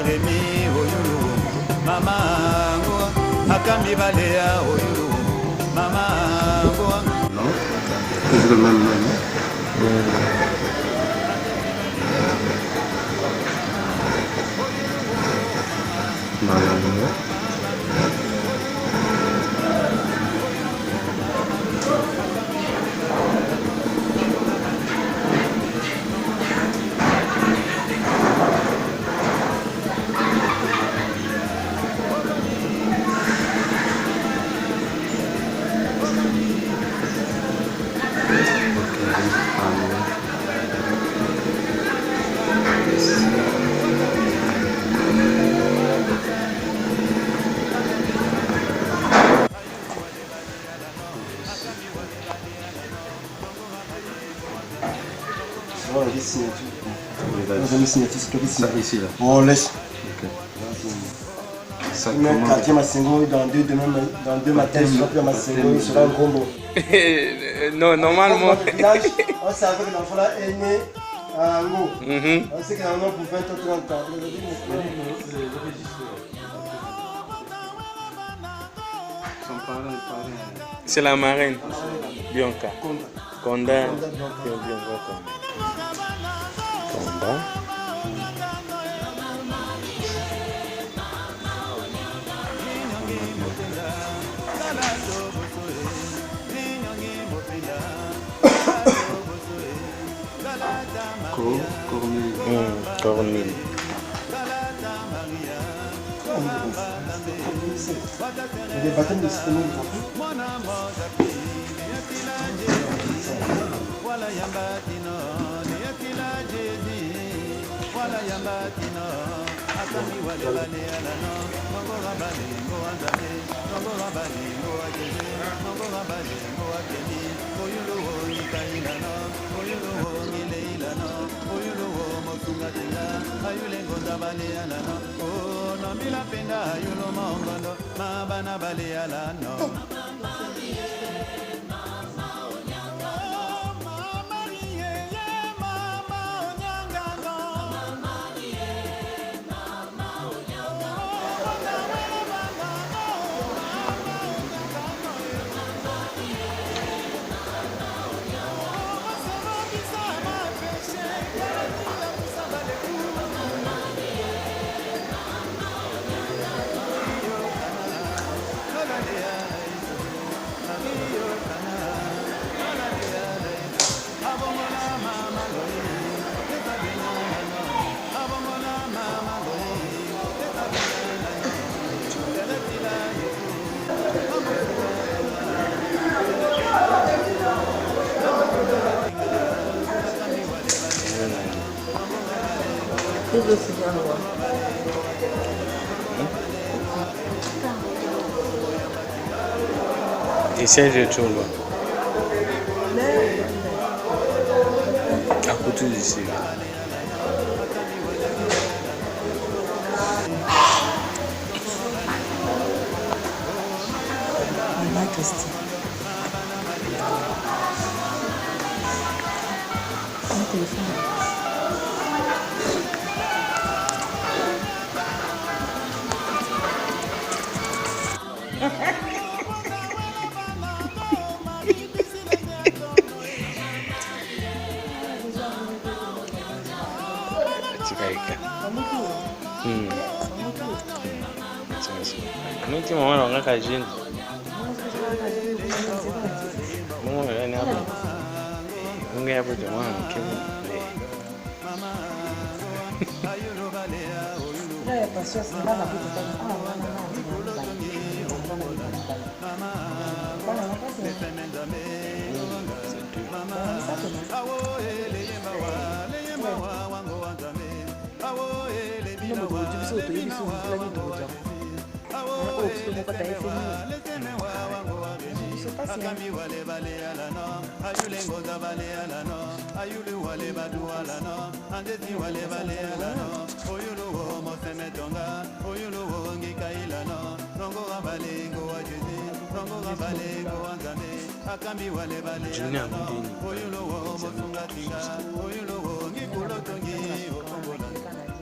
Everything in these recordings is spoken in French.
Remi oyulu mama ngo akambi balea oyulu mama ngo non c'est le même nom Ici là. Oh laisse. Ça Même quartier Massengo dans deux matins, je vais Massengo, il sera un combo. Non, normalement. On savait que l'enfant là est né à Ango. On sait qu'il a un nom pour 20 ou 30 ans. C'est la marraine. Bianca. Conda. Conda. Cornille. Des baptêmes de système Essaye de trouver. À côté d'ici. Miti mwana wanga kajini. Mwana yani hapo. Mungu hapo jamaa mkemu. Là, parce que c'est là la vie de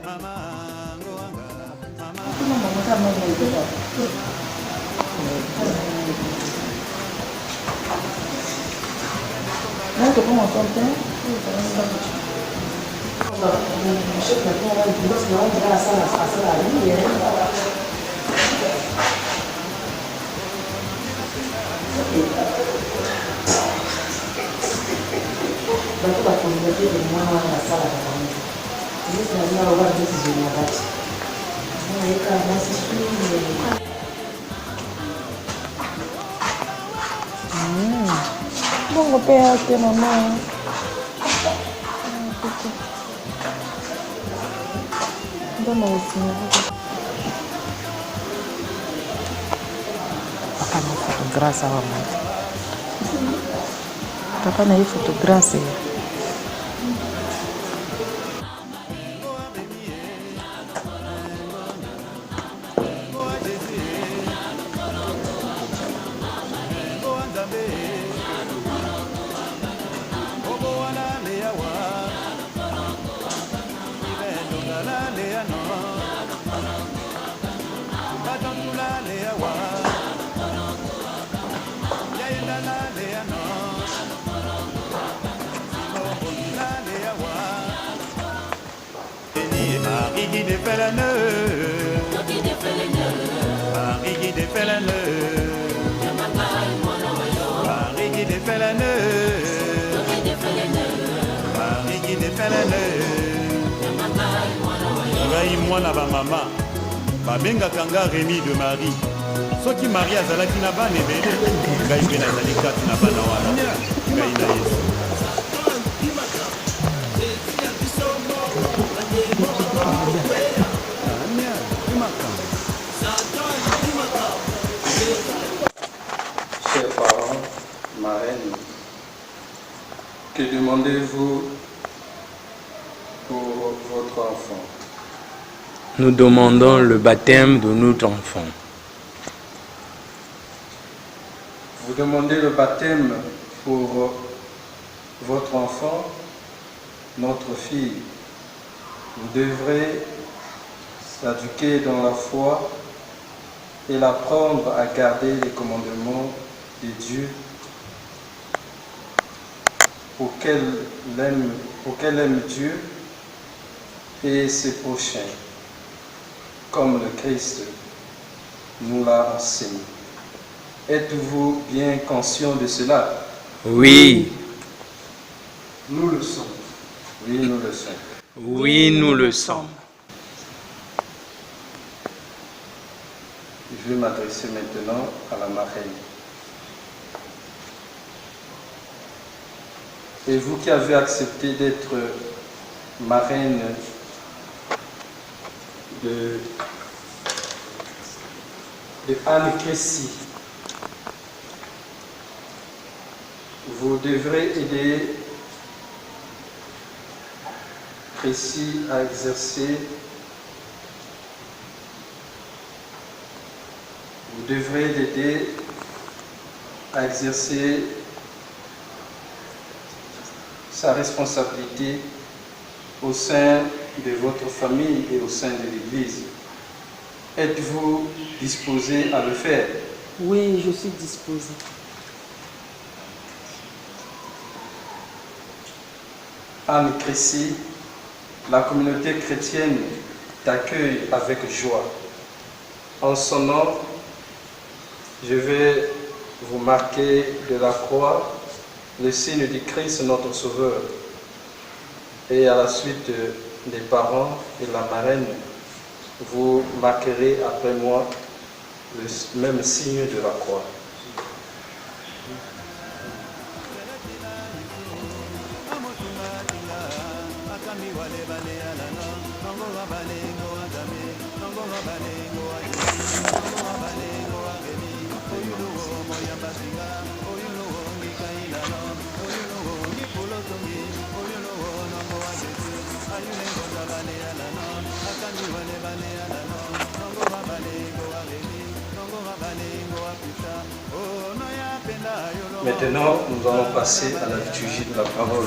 Mama Bongo pea te mama. Dama usini. Papa na foto grâce à maman. Papa na foto grâce. Mwana ba mama babenga kanga Rémi de Marie soki Marie azalaki na bana ebele ngai mpe nazali kati na bana wana ngai na Yesu. Chers parents, marraines, que demandez-vous pour votre enfant? Nous demandons le baptême de notre enfant. Vous demandez le baptême pour votre enfant, notre fille. Vous devrez l'éduquer dans la foi et l'apprendre à garder les commandements de Dieu pour qu'elle aime Dieu et ses prochains, comme le Christ nous l'a enseigné. Êtes-vous bien conscient de cela? Oui. Nous le sommes. Oui, nous le sommes. Oui, nous le sommes. Je vais m'adresser maintenant à la marraine. Et vous qui avez accepté d'être marraine de Anne Crécy, vous devrez aider Crécy à exercer. Vous devrez l'aider à exercer sa responsabilité au sein de votre famille et au sein de l'Église. Êtes-vous disposé à le faire? Oui, je suis disposée. Anne Crécy, la communauté chrétienne t'accueille avec joie. En son nom, je vais vous marquer de la croix le signe du Christ notre Sauveur. Et à la suite des parents et la marraine, vous marquerez après moi le même signe de la croix. Maintenant, nous allons passer à la liturgie de la parole.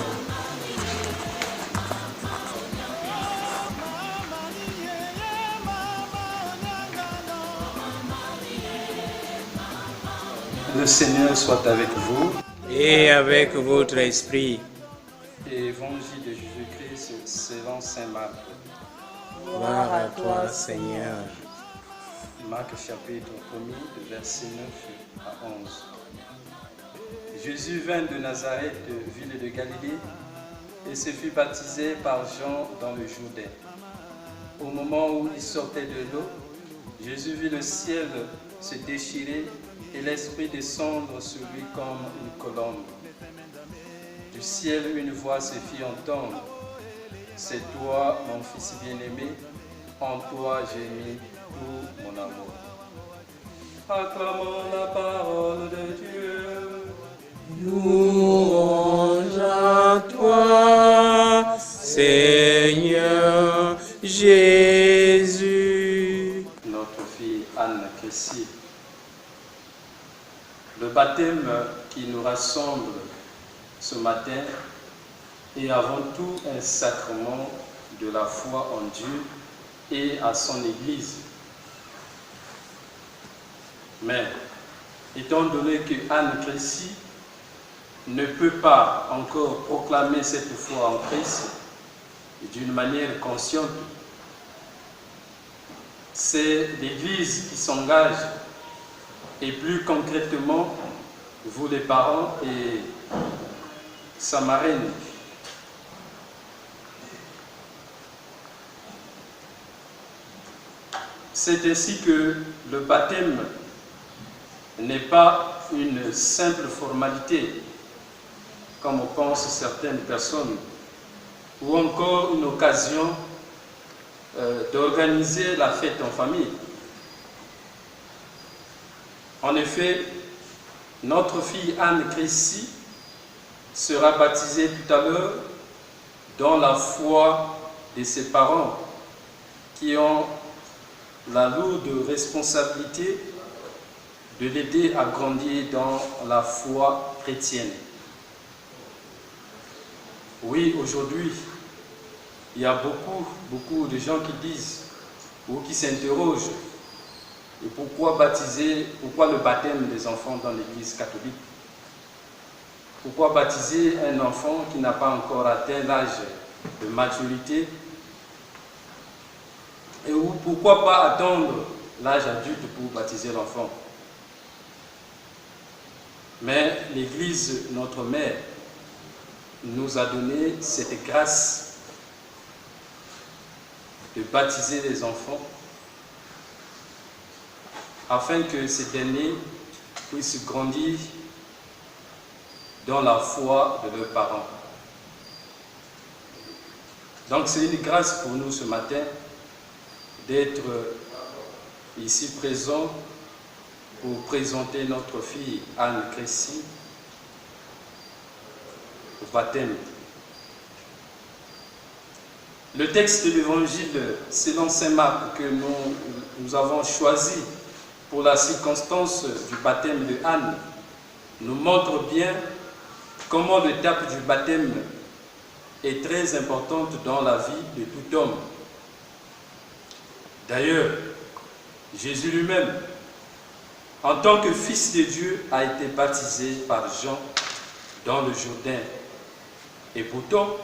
Le Seigneur soit avec vous. Et avec votre esprit. Évangile de Jésus-Christ selon saint Marc. Gloire à toi, Seigneur. Marc chapitre 1er, versets 9 à 11. Jésus vint de Nazareth, ville de Galilée, et se fit baptiser par Jean dans le Jourdain. Au moment où il sortait de l'eau, Jésus vit le ciel se déchirer et l'Esprit descendre sur lui comme une colombe. Du ciel, une voix se fit entendre. C'est toi, mon Fils bien-aimé, en toi j'ai mis tout mon amour. Acclamons la parole de Dieu. Louange à toi, Seigneur Jésus. Notre fille Anne Christie. Le baptême qui nous rassemble ce matin est avant tout un sacrement de la foi en Dieu et à son Église. Mais, étant donné que Anne Christie ne peut pas encore proclamer cette foi en Christ d'une manière consciente, c'est l'Église qui s'engage, et plus concrètement, vous les parents et sa marraine. C'est ainsi que le baptême n'est pas une simple formalité, comme pensent certaines personnes, ou encore une occasion d'organiser la fête en famille. En effet, notre fille Anne Christie sera baptisée tout à l'heure dans la foi de ses parents qui ont la lourde responsabilité de l'aider à grandir dans la foi chrétienne. Oui, aujourd'hui, il y a beaucoup de gens qui disent ou qui s'interrogent et pourquoi le baptême des enfants dans l'Église catholique? Pourquoi baptiser un enfant qui n'a pas encore atteint l'âge de maturité? Et pourquoi pas attendre l'âge adulte pour baptiser l'enfant? Mais l'Église, notre mère, nous a donné cette grâce de baptiser les enfants afin que ces derniers puissent grandir dans la foi de leurs parents. Donc c'est une grâce pour nous ce matin d'être ici présents pour présenter notre fille Anne Christie au baptême. Le texte de l'évangile selon saint Marc que nous avons choisi pour la circonstance du baptême de Anne nous montre bien comment l'étape du baptême est très importante dans la vie de tout homme. D'ailleurs, Jésus lui-même, en tant que Fils de Dieu, a été baptisé par Jean dans le Jourdain. Et pourtant,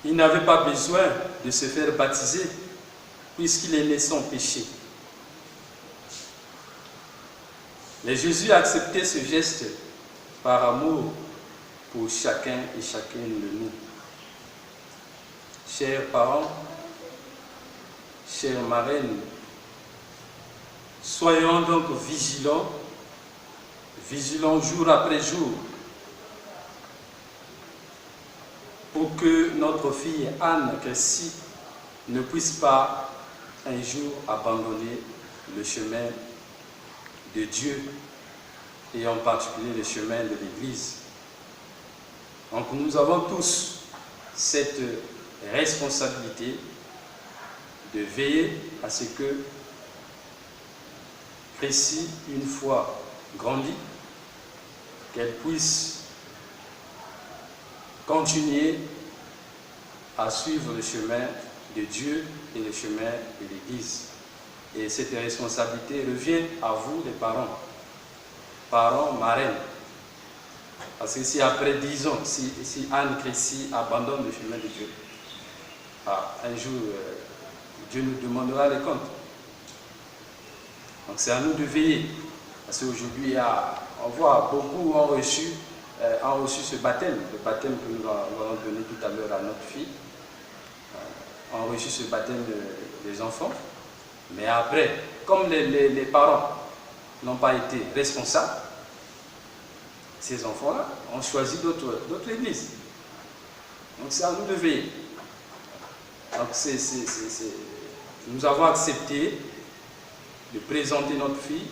il n'avait pas besoin de se faire baptiser puisqu'il est né sans péché. Mais Jésus a accepté ce geste par amour pour chacun et chacune de nous. Chers parents, chères marraines, soyons donc vigilants jour après jour, pour que notre fille Anne Christie ne puisse pas un jour abandonner le chemin de Dieu et en particulier le chemin de l'Église. Donc nous avons tous cette responsabilité de veiller à ce que Christie, une fois grandie, qu'elle puisse continuer à suivre le chemin de Dieu et le chemin de l'Église. Et cette responsabilité revient à vous, les parents. parents, marraines. Parce que si après 10 ans, si Anne Crécy abandonne le chemin de Dieu, un jour, Dieu nous demandera les comptes. Donc c'est à nous de veiller. Parce qu'aujourd'hui, on voit beaucoup ont reçu ce baptême, le baptême que nous allons donner tout à l'heure à notre fille. Ont reçu ce baptême des enfants. Mais après, comme les parents n'ont pas été responsables, ces enfants-là ont choisi d'autres églises. Donc c'est à nous de veiller. Donc nous avons accepté de présenter notre fille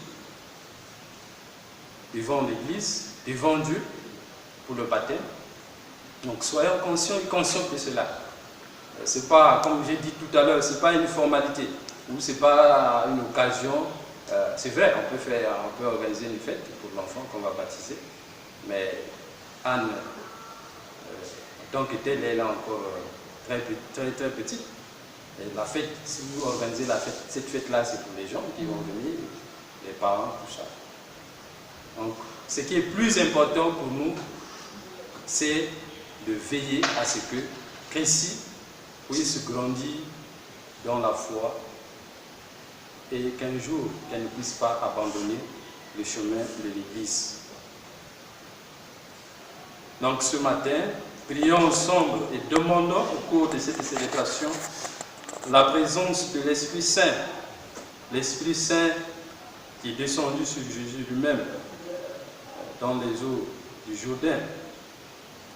devant l'église, devant Dieu, pour le baptême. Donc soyons conscients et conscients de cela. C'est pas, comme j'ai dit tout à l'heure, c'est pas une formalité, ou c'est pas une occasion. C'est vrai, on peut organiser une fête pour l'enfant qu'on va baptiser, mais Anne, tant que telle, elle est encore très petite. Et la fête, si vous organisez la fête, cette fête-là, c'est pour les gens qui vont venir, les parents, tout ça. Donc, ce qui est plus important pour nous, c'est de veiller à ce que Crécy puisse grandir dans la foi et qu'un jour, qu'elle ne puisse pas abandonner le chemin de l'Église. Donc ce matin, prions ensemble et demandons au cours de cette célébration la présence de l'Esprit Saint. L'Esprit Saint qui est descendu sur Jésus lui-même dans les eaux du Jourdain,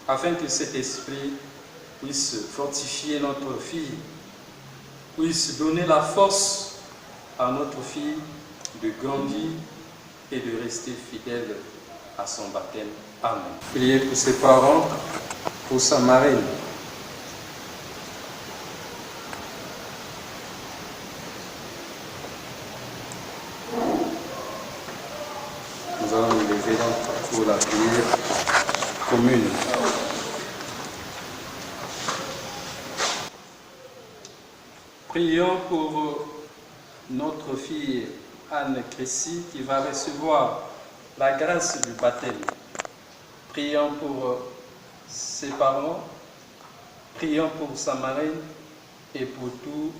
afin que cet Esprit puisse fortifier notre fille, puisse donner la force à notre fille de grandir et de rester fidèle à son baptême. Amen. Priez pour ses parents, pour sa marraine. Nous allons nous lever pour la prière commune. Prions pour notre fille Anne Crécy qui va recevoir la grâce du baptême. Prions pour ses parents, prions pour sa marraine et pour tous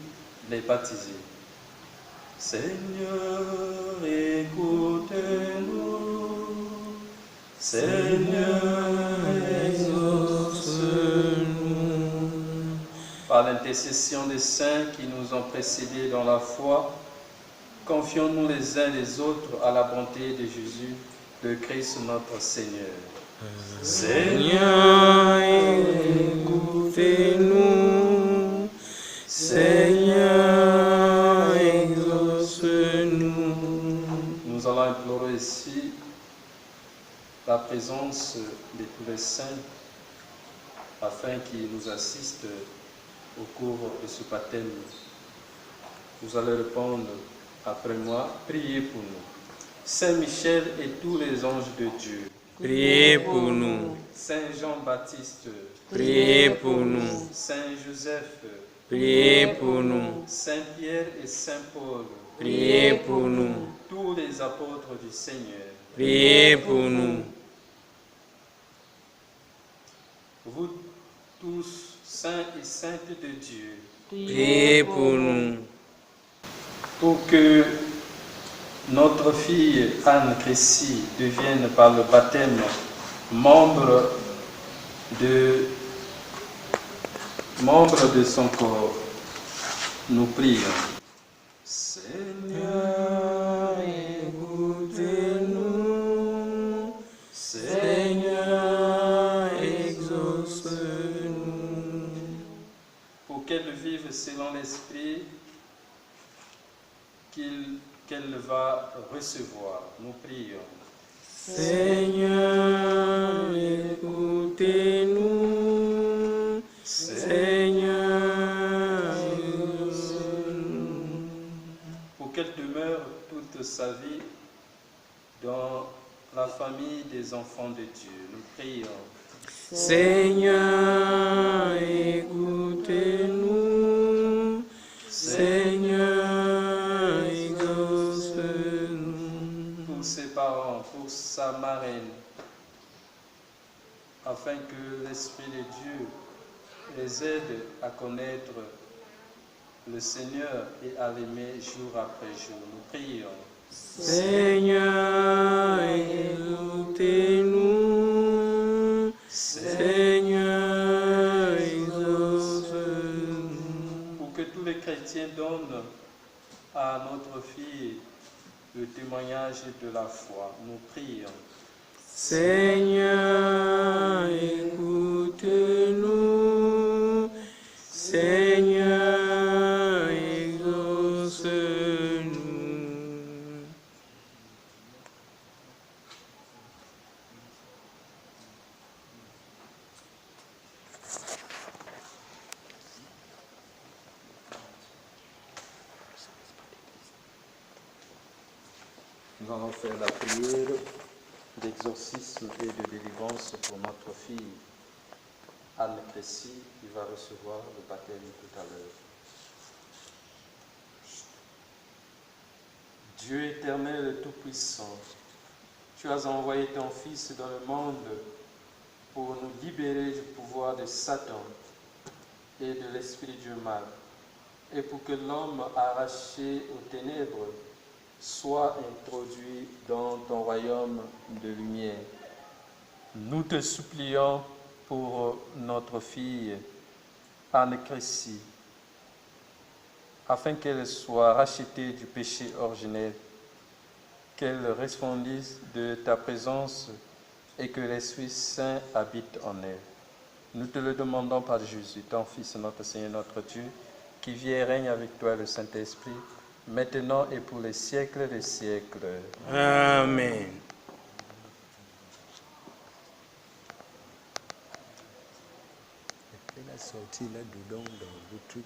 les baptisés. Seigneur, écoute-nous. Seigneur, exauce-nous. Par l'intercession des saints qui nous ont précédés dans la foi, confions-nous les uns les autres à la bonté de Jésus, le Christ notre Seigneur. Seigneur, écoutez-nous. Seigneur, exauce-nous. Nous allons implorer ici la présence de tous les saints afin qu'ils nous assistent au cours de ce baptême. Vous allez répondre après moi, priez pour nous. Saint Michel et tous les anges de Dieu, priez pour nous. Saint Jean-Baptiste, Priez pour nous. Saint Joseph, Priez pour nous. Saint Pierre et Saint Paul, Priez pour nous. tous les apôtres du Seigneur, Priez pour nous. vous tous, saints et saintes de Dieu, Priez pour nous. pour que notre fille Anne Crécy devienne par le baptême membre de son corps. Nous prions. Seigneur, écoutez-nous. Seigneur, exauce-nous. Pour qu'elle vive selon l'Esprit qu'elle va recevoir. Nous prions. Seigneur, écoutez-nous. Seigneur, exauce-nous. Pour qu'elle demeure toute sa vie dans la famille des enfants de Dieu. Nous prions. Seigneur, écoutez-nous. Seigneur, exauce-nous. Pour ses parents, pour sa afin que l'Esprit de Dieu les aide à connaître le Seigneur et à l'aimer jour après jour. Nous prions. Seigneur, écoutez-nous. Seigneur, exauce-nous. Pour que tous les chrétiens donnent à notre fille le témoignage de la foi, nous prions. Seigneur, écoute-nous. Seigneur, exauce-nous. Nous allons faire la prière d'exorcisme et de délivrance pour notre fille Anne Crécy qui va recevoir le baptême tout à l'heure. Dieu éternel et tout-puissant, tu as envoyé ton Fils dans le monde pour nous libérer du pouvoir de Satan et de l'esprit du mal, et pour que l'homme arraché aux ténèbres soit introduit dans ton royaume de lumière. Nous te supplions pour notre fille Anne Crécy, afin qu'elle soit rachetée du péché originel, qu'elle resplendisse de ta présence et que l'Esprit Saint habite en elle. Nous te le demandons par Jésus, ton Fils, notre Seigneur, notre Dieu, qui vit et règne avec toi, le Saint-Esprit, maintenant et pour les siècles des siècles. Amen. Elle a sorti là-dedans dans le truc.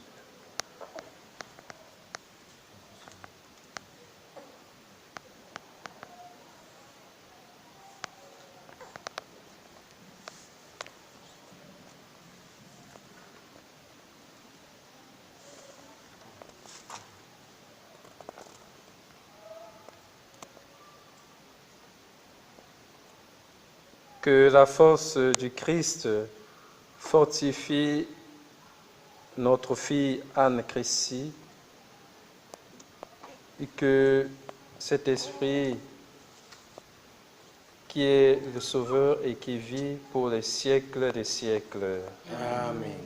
Que la force du Christ fortifie notre fille Anne Crécy et que cet esprit qui est le Sauveur et qui vit pour les siècles des siècles. Amen.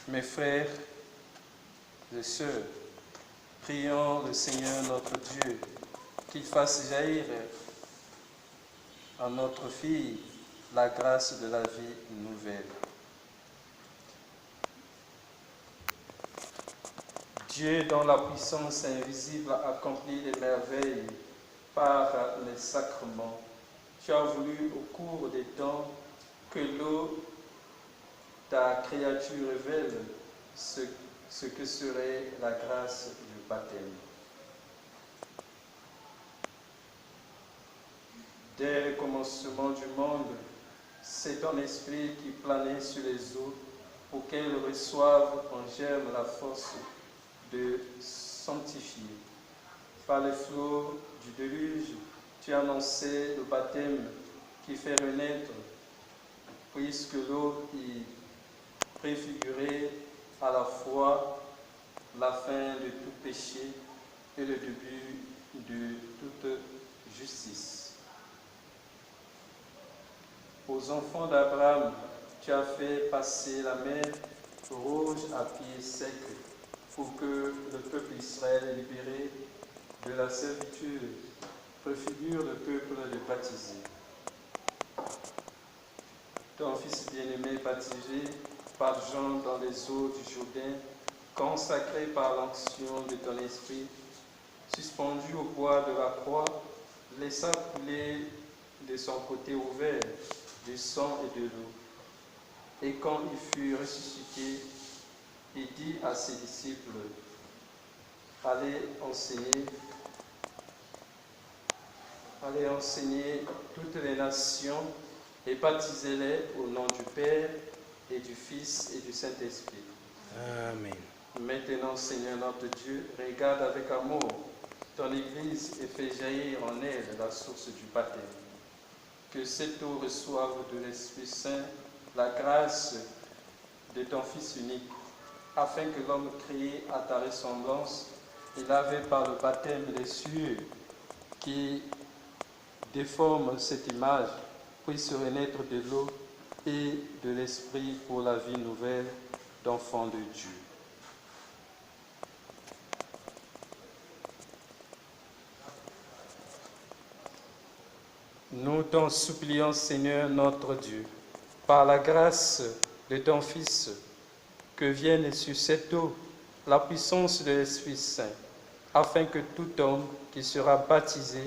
Mes frères et sœurs, prions le Seigneur notre Dieu qu'il fasse jaillir à notre fille la grâce de la vie nouvelle. Dieu, dont la puissance invisible accomplit les merveilles par les sacrements, tu as voulu au cours des temps que l'eau, ta créature, révèle ce que serait la grâce du baptême. Dès le commencement du monde, c'est ton esprit qui planait sur les eaux pour qu'elles reçoivent en germe la force de sanctifier. Par les flots du déluge, tu annonçais le baptême qui fait renaître, puisque l'eau y préfigurait à la fois la fin de tout péché et le début de toute justice. Aux enfants d'Abraham, tu as fait passer la mer rouge à pied sec pour que le peuple d'Israël libéré de la servitude préfigure le peuple de baptisé. Ton Fils bien-aimé baptisé par Jean dans les eaux du Jourdain, consacré par l'onction de ton esprit, suspendu au bois de la croix, laissa couler de son côté ouvert du sang et de l'eau. Et quand il fut ressuscité, il dit à ses disciples, allez enseigner toutes les nations et baptisez-les au nom du Père et du Fils et du Saint-Esprit. Amen. Maintenant, Seigneur notre Dieu, regarde avec amour ton Église et fais jaillir en elle la source du baptême. Que cette eau reçoive de l'Esprit Saint la grâce de ton Fils unique, afin que l'homme créé à ta ressemblance et lavé par le baptême des cieux qui déforme cette image, puisse renaître de l'eau et de l'Esprit pour la vie nouvelle d'enfants de Dieu. Nous t'en supplions, Seigneur notre Dieu, par la grâce de ton Fils, que vienne sur cette eau la puissance de l'Esprit Saint, afin que tout homme qui sera baptisé,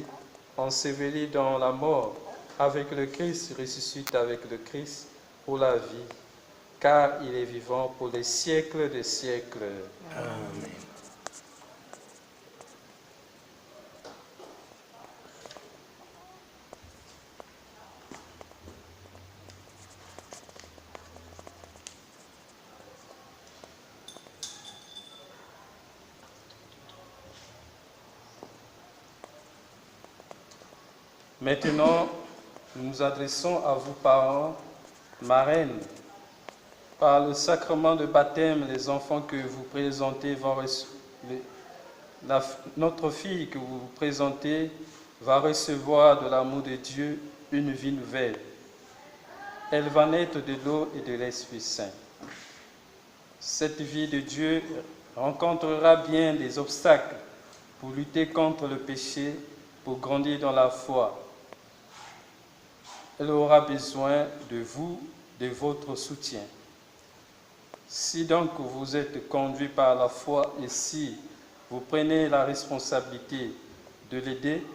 enseveli dans la mort avec le Christ, ressuscite avec le Christ pour la vie, car il est vivant pour les siècles des siècles. Amen. Maintenant, nous nous adressons à vous, parents, marraines. Par le sacrement de baptême, les enfants que vous présentez vont notre fille que vous présentez va recevoir de l'amour de Dieu une vie nouvelle. Elle va naître de l'eau et de l'Esprit Saint. Cette vie de Dieu rencontrera bien des obstacles pour lutter contre le péché, pour grandir dans la foi. Elle aura besoin de vous, de votre soutien. Si donc vous êtes conduit par la foi et si vous prenez la responsabilité de l'aider,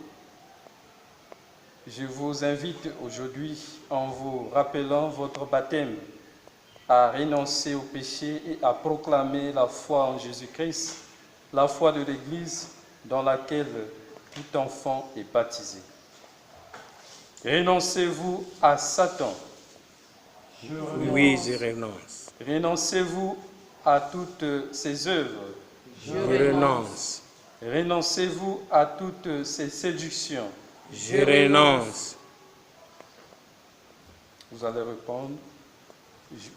je vous invite aujourd'hui, en vous rappelant votre baptême, à renoncer au péché et à proclamer la foi en Jésus-Christ, la foi de l'Église dans laquelle tout enfant est baptisé. Renoncez-vous à Satan. Oui, je renonce. Renoncez-vous à toutes ses œuvres. Je renonce. Renoncez-vous à toutes ses séductions. Je renonce. Vous allez répondre,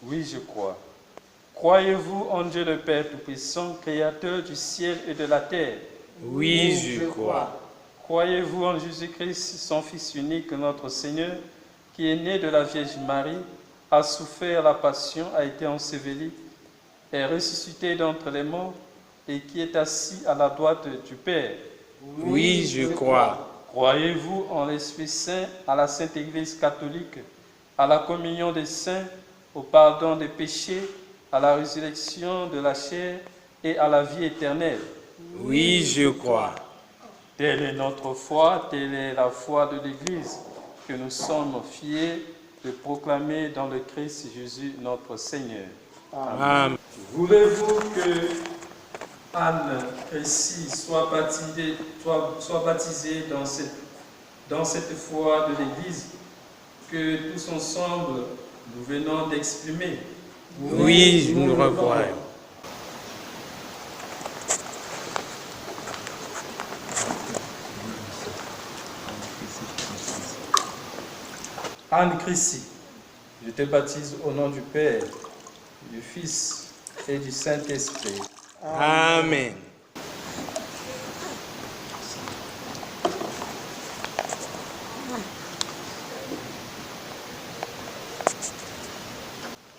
oui, je crois. Croyez-vous en Dieu le Père Tout-Puissant, Créateur du ciel et de la terre? Oui, je crois. Croyez-vous en Jésus-Christ, son Fils unique, notre Seigneur, qui est né de la Vierge Marie, a souffert la passion, a été enseveli, est ressuscité d'entre les morts et qui est assis à la droite du Père? Oui, je crois. Croyez-vous en l'Esprit Saint, à la Sainte Église catholique, à la communion des saints, au pardon des péchés, à la résurrection de la chair et à la vie éternelle? Oui, je crois. Telle est notre foi, telle est la foi de l'Église que nous sommes fiers de proclamer dans le Christ Jésus notre Seigneur. Amen. Voulez-vous que Anne Crécy soit baptisée dans cette foi de l'Église que tous ensemble nous venons d'exprimer? Oui, nous recroyons. Anne Crécy, je te baptise au nom du Père, du Fils et du Saint-Esprit. Amen.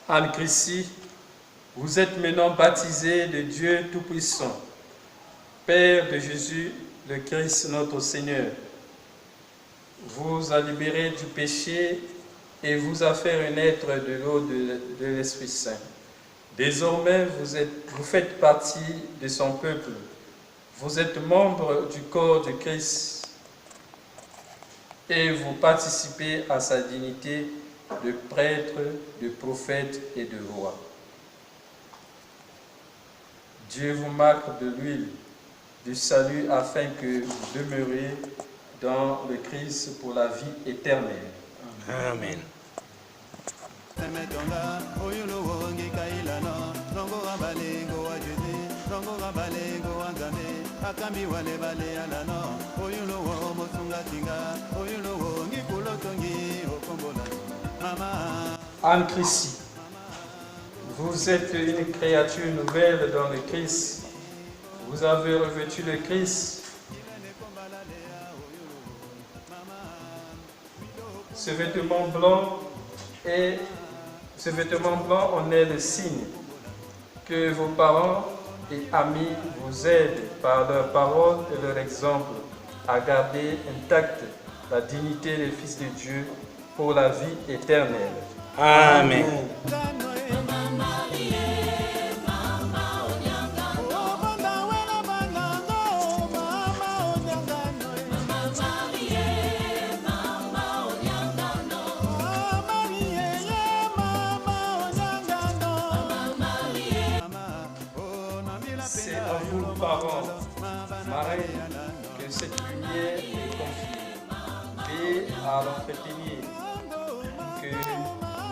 Anne Crécy, vous êtes maintenant baptisée de Dieu Tout-Puissant, Père de Jésus, le Christ notre Seigneur. Vous a libéré du péché et vous a fait renaître de l'eau de l'Esprit Saint. Désormais, vous faites partie de son peuple. Vous êtes membre du corps du Christ et vous participez à sa dignité de prêtres, de prophètes et de rois. Dieu vous marque de l'huile du salut afin que vous demeuriez dans le Christ pour la vie éternelle. Amen. Anne Chrissy, vous êtes une créature nouvelle dans le Christ. Vous avez revêtu le Christ. Ce vêtement blanc en est le signe que vos parents et amis vous aident par leur parole et leur exemple à garder intacte la dignité des fils de Dieu pour la vie éternelle. Amen. C'est à vous, parents, marraines, que cette lumière est confiée. Veillez à l'entretenir, que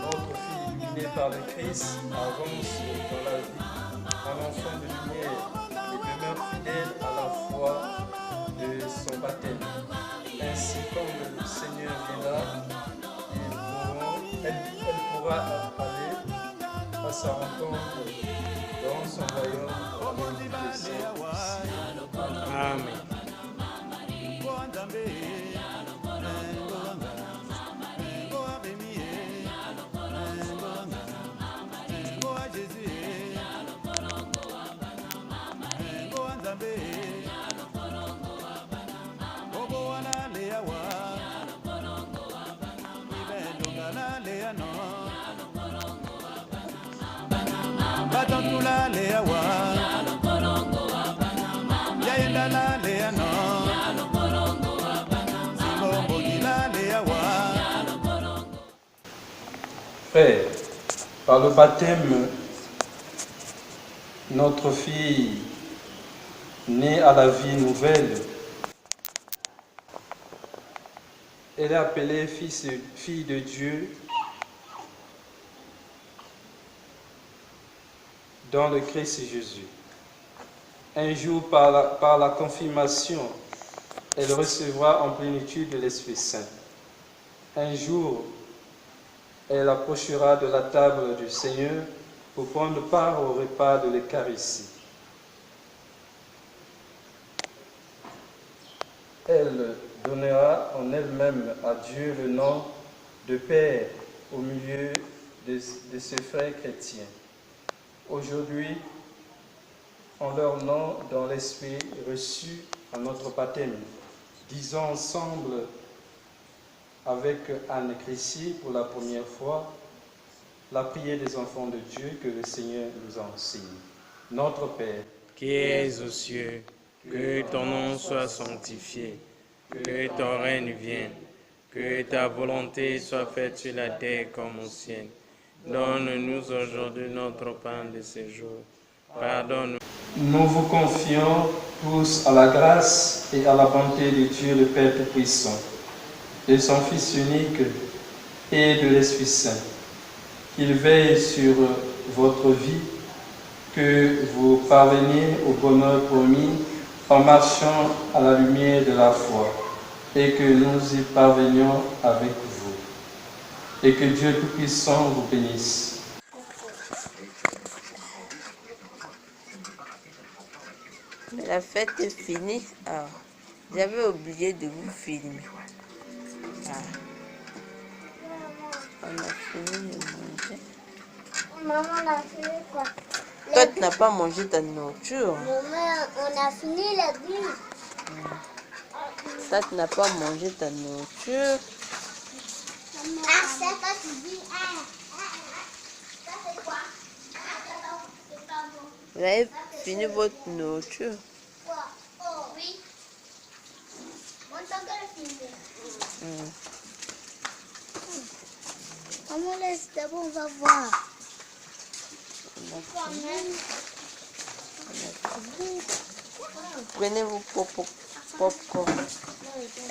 notre fille illuminée par le Christ avance dans la vie, un enfant de lumière, et demeure fidèle à la foi de son baptême. Ainsi, comme le Seigneur viendra, elle pourra aller à sa rencontre dans son royaume. Amen. Frère, par le baptême, notre fille, née à la vie nouvelle, elle est appelée fille de Dieu dans le Christ Jésus. Un jour, par la confirmation, elle recevra en plénitude de l'Esprit Saint. Un jour, elle approchera de la table du Seigneur pour prendre part au repas de l'Eucharistie. Elle donnera en elle-même à Dieu le nom de Père au milieu de ses frères chrétiens. Aujourd'hui, en leur nom, dans l'Esprit reçu à notre baptême, disons ensemble avec Anne Chrissy pour la première fois la prière des enfants de Dieu que le Seigneur nous enseigne. Notre Père, Qui es aux cieux, que ton nom soit sanctifié, que ton règne vienne, que ta volonté soit faite sur la terre comme au ciel. Donne-nous aujourd'hui notre pain de ce jour. Pardonne-nous. nous vous confions tous à la grâce et à la bonté de Dieu le Père Tout-Puissant, de son Fils unique et de l'Esprit Saint, qu'il veille sur votre vie, que vous parveniez au bonheur promis en marchant à la lumière de la foi, et que nous y parvenions avec vous. Et que Dieu Tout-Puissant vous bénisse. La fête est finie. Ah, j'avais oublié de vous filmer. Ah. On a fini de manger. Maman, on a fini quoi? Toi, tu n'as pas mangé ta nourriture. Maman, on a fini la vie. Toi, tu n'as pas mangé ta nourriture. Ah, c'est pas tu dis. Ça c'est quoi? C'est pas bon. Vous avez fini votre nourriture. Quoi? Oh oui. On t'en a fini. Maman, laisse d'abord, on va voir. Prenez vos popcorn.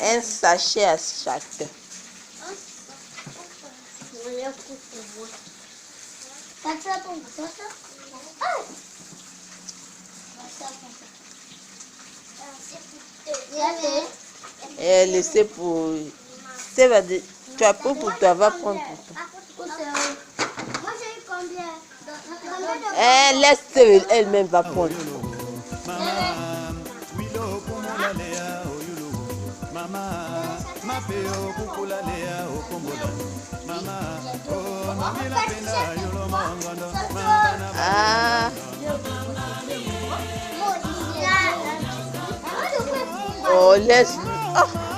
Un sachet à chacun. Et laissez pour... Tu as pris pour toi, va prendre pour toi. Moi j'ai eu combien? Laisse elle-même va prendre. Ah. Oh, laisse. Oh.